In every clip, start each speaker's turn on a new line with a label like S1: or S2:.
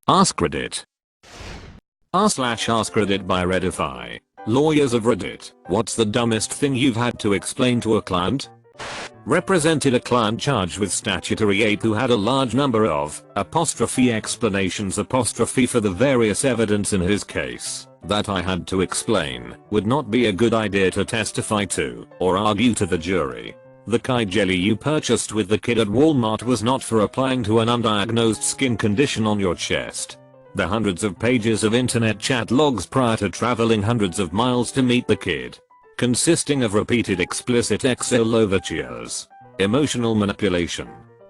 S1: AskReddit. r/AskReddit by Reddify. Lawyers of Reddit, what's the dumbest thing you've had to explain to a client? Represented a client charged with statutory ape who had a large number of explanations for the various evidence in his case that I had to explain would not be a good idea to testify to or argue to the jury. The Kai jelly you purchased with the kid at Walmart was not for applying to an undiagnosed skin condition on your chest. The hundreds of pages of internet chat logs prior to traveling hundreds of miles to meet the kid, consisting of repeated explicit Excel overtures, emotional manipulation,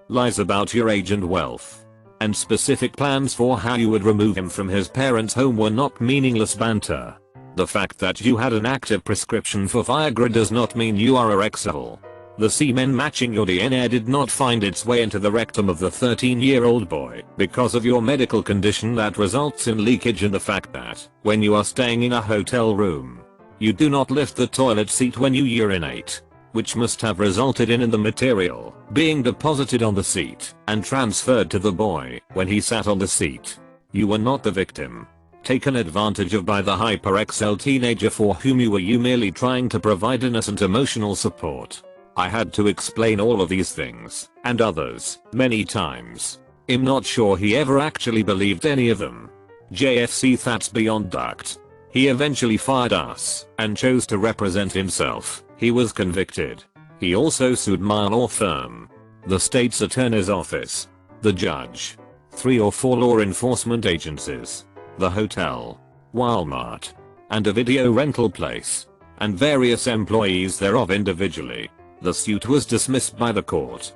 S1: lies about your age and wealth, and specific plans for how you would remove him from his parents' home were not meaningless banter. The fact that you had an active prescription for Viagra does not mean you are erexable. The semen matching your DNA did not find its way into the rectum of the 13-year-old boy because of your medical condition that results in leakage, and the fact that when you are staying in a hotel room, you do not lift the toilet seat when you urinate, which must have resulted in the material being deposited on the seat and transferred to the boy when he sat on the seat. You were not the victim taken advantage of by the hyper-XL teenager for whom you were merely trying to provide innocent emotional support. I had to explain all of these things and others many times. I'm not sure he ever actually believed any of them. JFC, that's beyond duct. He eventually fired us and chose to represent himself. He was convicted. He also sued my law firm, the state's attorney's office, the judge, 3 or 4 law enforcement agencies, the hotel, Walmart, and a video rental place, and various employees thereof individually. The suit was dismissed by the court.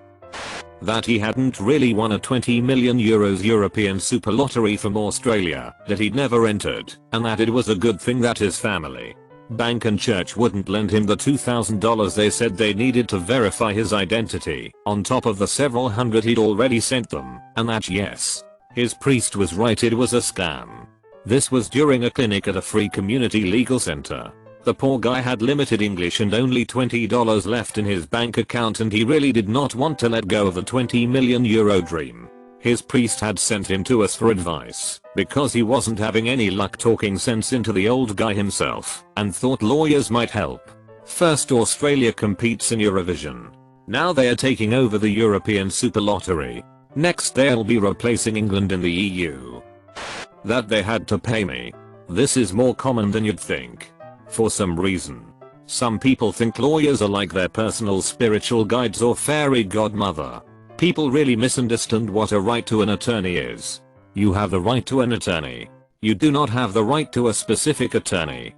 S1: That he hadn't really won a 20 million euros European super lottery from Australia that he'd never entered, and that it was a good thing that his family, bank and church wouldn't lend him the $2,000 they said they needed to verify his identity, on top of the several hundred he'd already sent them, and that yes, his priest was right, it was a scam. This was during a clinic at a free community legal center. The poor guy had limited English and only $20 left in his bank account, and he really did not want to let go of the 20 million euro dream. His priest had sent him to us for advice because he wasn't having any luck talking sense into the old guy himself and thought lawyers might help. First, Australia competes in Eurovision. Now they are taking over the European Super Lottery. Next they'll be replacing England in the EU. That they had to pay me. This is more common than you'd think. For some reason, some people think lawyers are like their personal spiritual guides or fairy godmother. People really misunderstand what a right to an attorney is. You have the right to an attorney. You do not have the right to a specific attorney.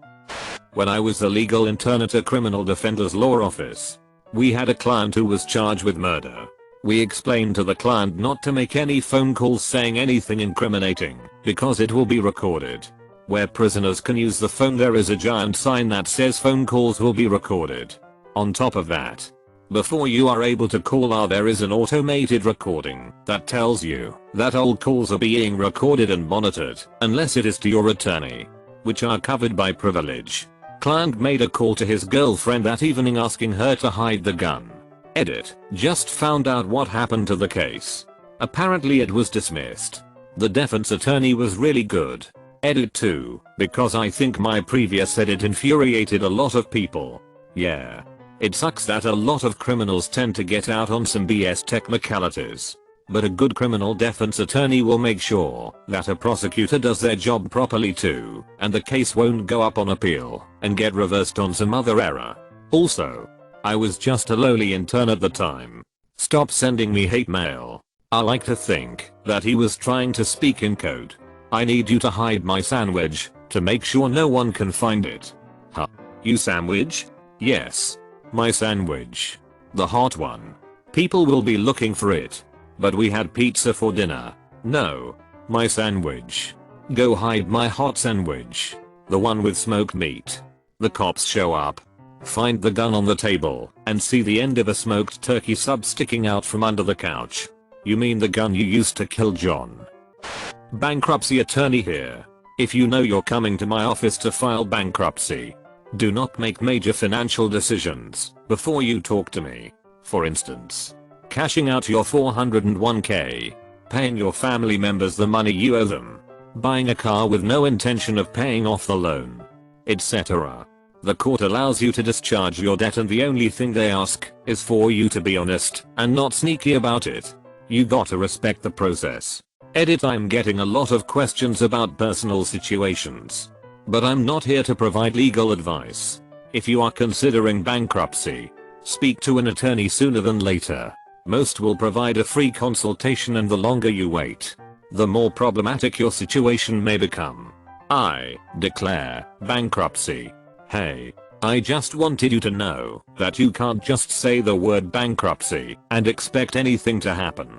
S1: When I was the legal intern at a criminal defender's law office, we had a client who was charged with murder. We explained to the client not to make any phone calls saying anything incriminating because it will be recorded. Where prisoners can use the phone, there is a giant sign that says phone calls will be recorded. On top of that, before you are able to call there is an automated recording that tells you that all calls are being recorded and monitored unless it is to your attorney, which are covered by privilege. Client made a call to his girlfriend that evening asking her to hide the gun. Edit. Just found out what happened to the case. Apparently it was dismissed. The defense attorney was really good. Edit 2, because I think my previous edit infuriated a lot of people. Yeah. It sucks that a lot of criminals tend to get out on some BS technicalities. But a good criminal defense attorney will make sure that a prosecutor does their job properly too, and the case won't go up on appeal and get reversed on some other error. Also, I was just a lowly intern at the time. Stop sending me hate mail. I like to think that he was trying to speak in code. I need you to hide my sandwich to make sure no one can find it. Huh? You sandwich? Yes. My sandwich. The hot one. People will be looking for it. But we had pizza for dinner. No. My sandwich. Go hide my hot sandwich. The one with smoked meat. The cops show up. Find the gun on the table and see the end of a smoked turkey sub sticking out from under the couch. You mean the gun you used to kill John? Bankruptcy attorney here. If you know you're coming to my office to file bankruptcy, do not make major financial decisions before you talk to me. For instance, cashing out your 401k. paying your family members the money you owe them, buying a car with no intention of paying off the loan, etc. The court allows you to discharge your debt, and the only thing they ask is for you to be honest and not sneaky about it. You gotta respect the process. Edit. I'm getting a lot of questions about personal situations, but I'm not here to provide legal advice. If you are considering bankruptcy, speak to an attorney sooner than later. Most will provide a free consultation, and the longer you wait, the more problematic your situation may become. I declare bankruptcy. Hey, I just wanted you to know that you can't just say the word bankruptcy and expect anything to happen.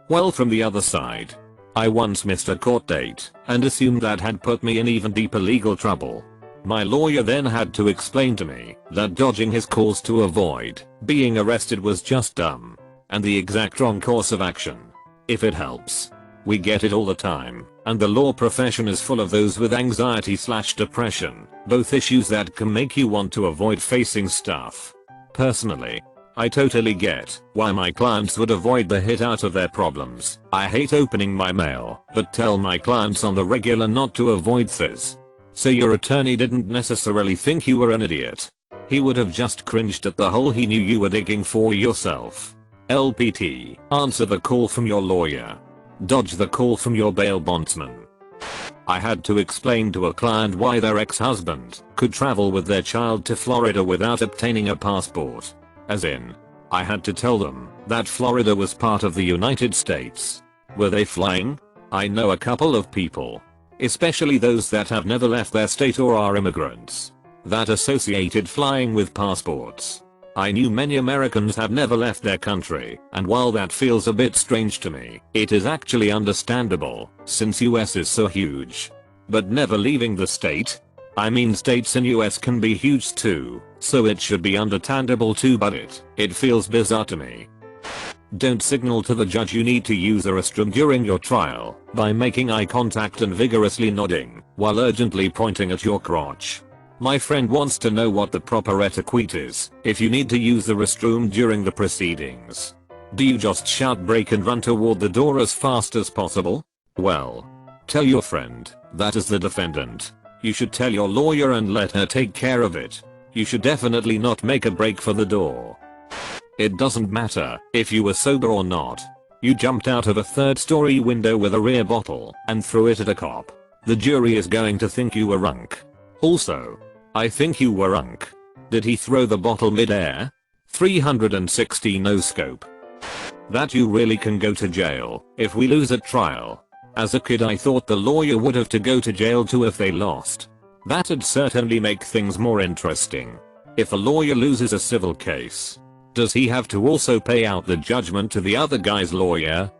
S1: Well, from the other side, I once missed a court date and assumed that had put me in even deeper legal trouble. My lawyer then had to explain to me that dodging his calls to avoid being arrested was just dumb and the exact wrong course of action. If it helps. We get it all the time, and the law profession is full of those with anxiety/depression, both issues that can make you want to avoid facing stuff. Personally, I totally get why my clients would avoid the hit out of their problems. I hate opening my mail, but tell my clients on the regular not to avoid this. So your attorney didn't necessarily think you were an idiot. He would have just cringed at the hole he knew you were digging for yourself. LPT, answer the call from your lawyer. Dodge the call from your bail bondsman. I had to explain to a client why their ex-husband could travel with their child to Florida without obtaining a passport. As in, I had to tell them that Florida was part of the United States. Were they flying? I know a couple of people, especially those that have never left their state or are immigrants, that associated flying with passports. I knew many Americans have never left their country, and while that feels a bit strange to me, it is actually understandable, since US is so huge. But never leaving the state? I mean, states in US can be huge too, so it should be understandable too, but it feels bizarre to me. Don't signal to the judge you need to use the restroom during your trial by making eye contact and vigorously nodding while urgently pointing at your crotch. My friend wants to know what the proper etiquette is if you need to use the restroom during the proceedings. Do you just shout break and run toward the door as fast as possible? Well, tell your friend that as the defendant, you should tell your lawyer and let her take care of it. You should definitely not make a break for the door. It doesn't matter if you were sober or not. You jumped out of a third-story window with a rear bottle and threw it at a cop. The jury is going to think you were unk. Also, I think you were unk. Did he throw the bottle mid-air? 360 no scope. That you really can go to jail if we lose at trial. As a kid I thought the lawyer would have to go to jail too if they lost. That'd certainly make things more interesting. If a lawyer loses a civil case, does he have to also pay out the judgment to the other guy's lawyer?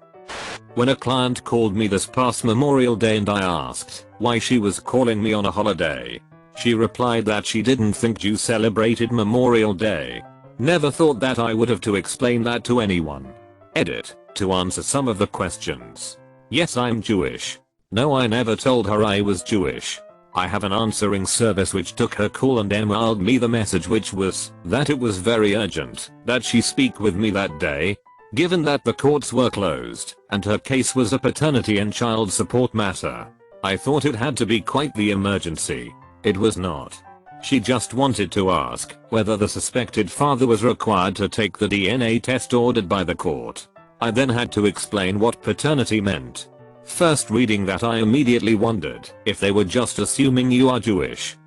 S1: When a client called me this past Memorial Day and I asked why she was calling me on a holiday, she replied that she didn't think Jews celebrated Memorial Day. Never thought that I would have to explain that to anyone. Edit, to answer some of the questions. Yes, I'm Jewish. No, I never told her I was Jewish. I have an answering service which took her call and emailed me the message, which was that it was very urgent that she speak with me that day, given that the courts were closed and her case was a paternity and child support matter. I thought it had to be quite the emergency. It was not. She just wanted to ask whether the suspected father was required to take the DNA test ordered by the court. I then had to explain what paternity meant. First reading that, I immediately wondered if they were just assuming you are Jewish.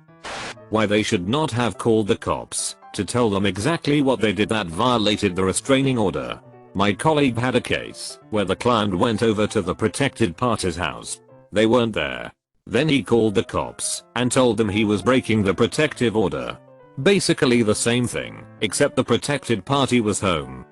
S1: Why they should not have called the cops to tell them exactly what they did that violated the restraining order. My colleague had a case where the client went over to the protected party's house. They weren't there. Then he called the cops and told them he was breaking the protective order. Basically the same thing, except the protected party was home.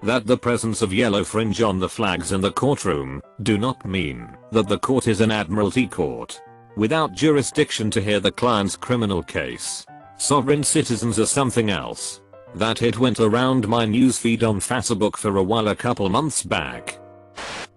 S1: That the presence of yellow fringe on the flags in the courtroom do not mean that the court is an admiralty court without jurisdiction to hear the client's criminal case. Sovereign citizens are something else. That hit went around my newsfeed on Facebook for a while a couple months back.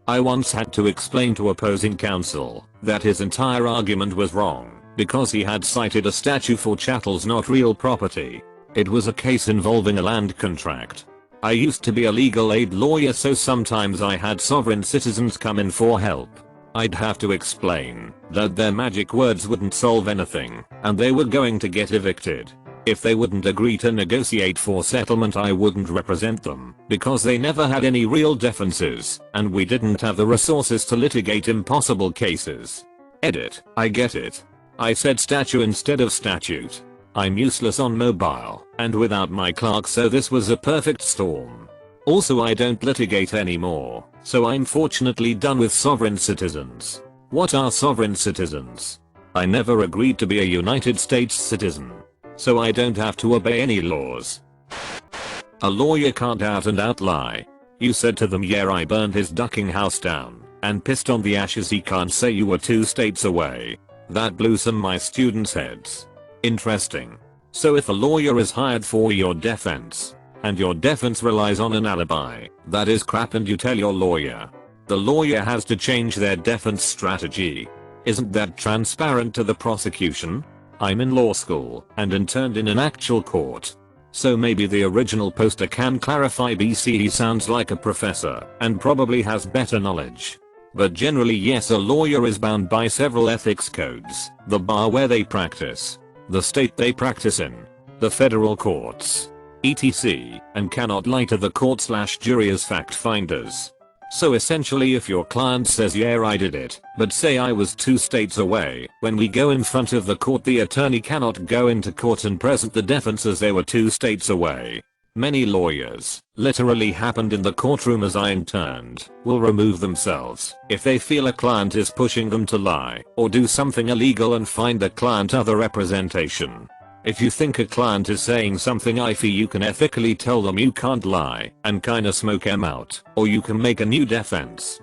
S1: I once had to explain to opposing counsel that his entire argument was wrong because he had cited a statute for chattels not real property. It was a case involving a land contract. I used to be a legal aid lawyer, so sometimes I had sovereign citizens come in for help. I'd have to explain that their magic words wouldn't solve anything and they were going to get evicted. If they wouldn't agree to negotiate for settlement, I wouldn't represent them because they never had any real defenses and we didn't have the resources to litigate impossible cases. Edit. I get it. I said statue instead of statute. I'm useless on mobile and without my clerk, so this was a perfect storm. Also, I don't litigate anymore, so I'm fortunately done with sovereign citizens. What are sovereign citizens? I never agreed to be a United States citizen, so I don't have to obey any laws. A lawyer can't out and out lie. You said to them, yeah, I burned his ducking house down and pissed on the ashes. He can't say you were 2 states away. That blew some my students' heads. Interesting. So if a lawyer is hired for your defense, and your defense relies on an alibi, that is crap, and you tell your lawyer, the lawyer has to change their defense strategy. Isn't that transparent to the prosecution? I'm in law school and interned in an actual court, so maybe the original poster can clarify. BC, he sounds like a professor and probably has better knowledge. But generally, yes, a lawyer is bound by several ethics codes: the bar where they practice, the state they practice in, the federal courts, etc., and cannot lie to the court/jury as fact finders. So essentially, if your client says, yeah, I did it, but say I was 2 states away, when we go in front of the court, the attorney cannot go into court and present the defense as they were 2 states away. Many lawyers, literally happened in the courtroom as I interned, will remove themselves if they feel a client is pushing them to lie or do something illegal and find the client other representation. If you think a client is saying something iffy, you can ethically tell them you can't lie and kinda smoke them out, or you can make a new defense.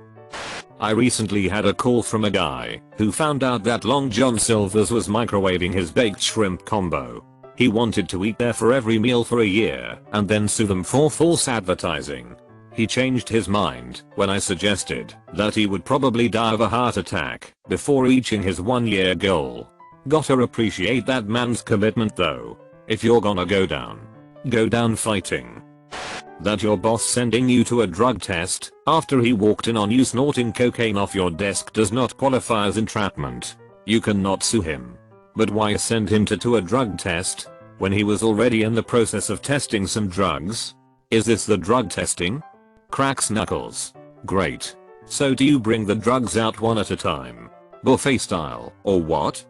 S1: I recently had a call from a guy who found out that Long John Silver's was microwaving his baked shrimp combo. He wanted to eat there for every meal for a year and then sue them for false advertising. He changed his mind when I suggested that he would probably die of a heart attack before reaching his 1-year goal. Gotta appreciate that man's commitment though. If you're gonna go down fighting. That your boss sending you to a drug test after he walked in on you snorting cocaine off your desk does not qualify as entrapment. You cannot sue him. But why send him to a drug test when he was already in the process of testing some drugs? Is this the drug testing? Cracks knuckles. Great. So do you bring the drugs out one at a time, buffet style, or what?